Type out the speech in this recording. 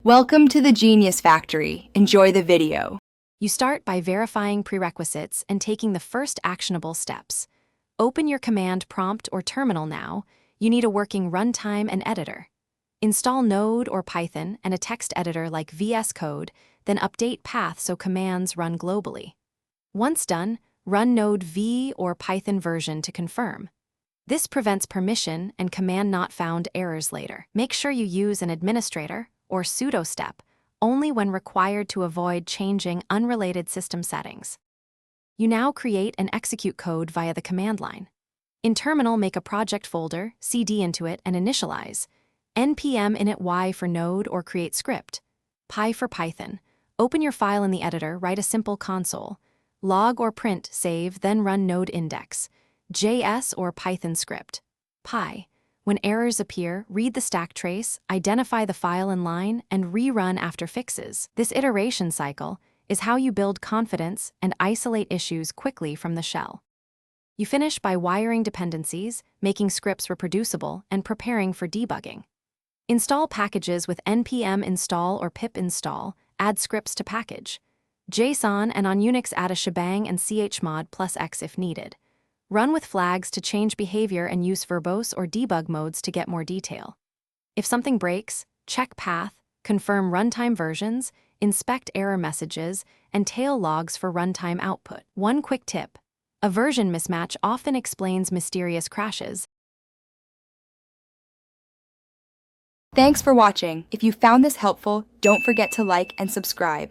Welcome to the Genius Factory. Enjoy the video. You start by verifying prerequisites and taking the first actionable steps. Open your command prompt or terminal now. You need a working runtime and editor. Install Node or Python and a text editor like VS Code, then update path so commands run globally. Once done, run Node V or Python version to confirm. This prevents permission and command not found errors later. Make sure you use an administrator or sudo step only when required to avoid changing unrelated system settings. You now create and execute code via the command line. In Terminal, make a project folder, cd into it, and initialize. npm init y for Node or create script. Py for Python. Open your file in the editor, write a simple console. Log or print, save, then run node index. JS or Python script. Py. When errors appear, read the stack trace, identify the file in line, and rerun after fixes. This iteration cycle is how you build confidence and isolate issues quickly from the shell. You finish by wiring dependencies, making scripts reproducible, and preparing for debugging. Install packages with npm install or pip install, add scripts to package. JSON, and on Unix add a shebang and chmod plus x if needed. Run with flags to change behavior and use verbose or debug modes to get more detail. If something breaks, check path, confirm runtime versions, inspect error messages, and tail logs for runtime output. One quick tip: a version mismatch often explains mysterious crashes. Thanks for watching. If you found this helpful, don't forget to like and subscribe.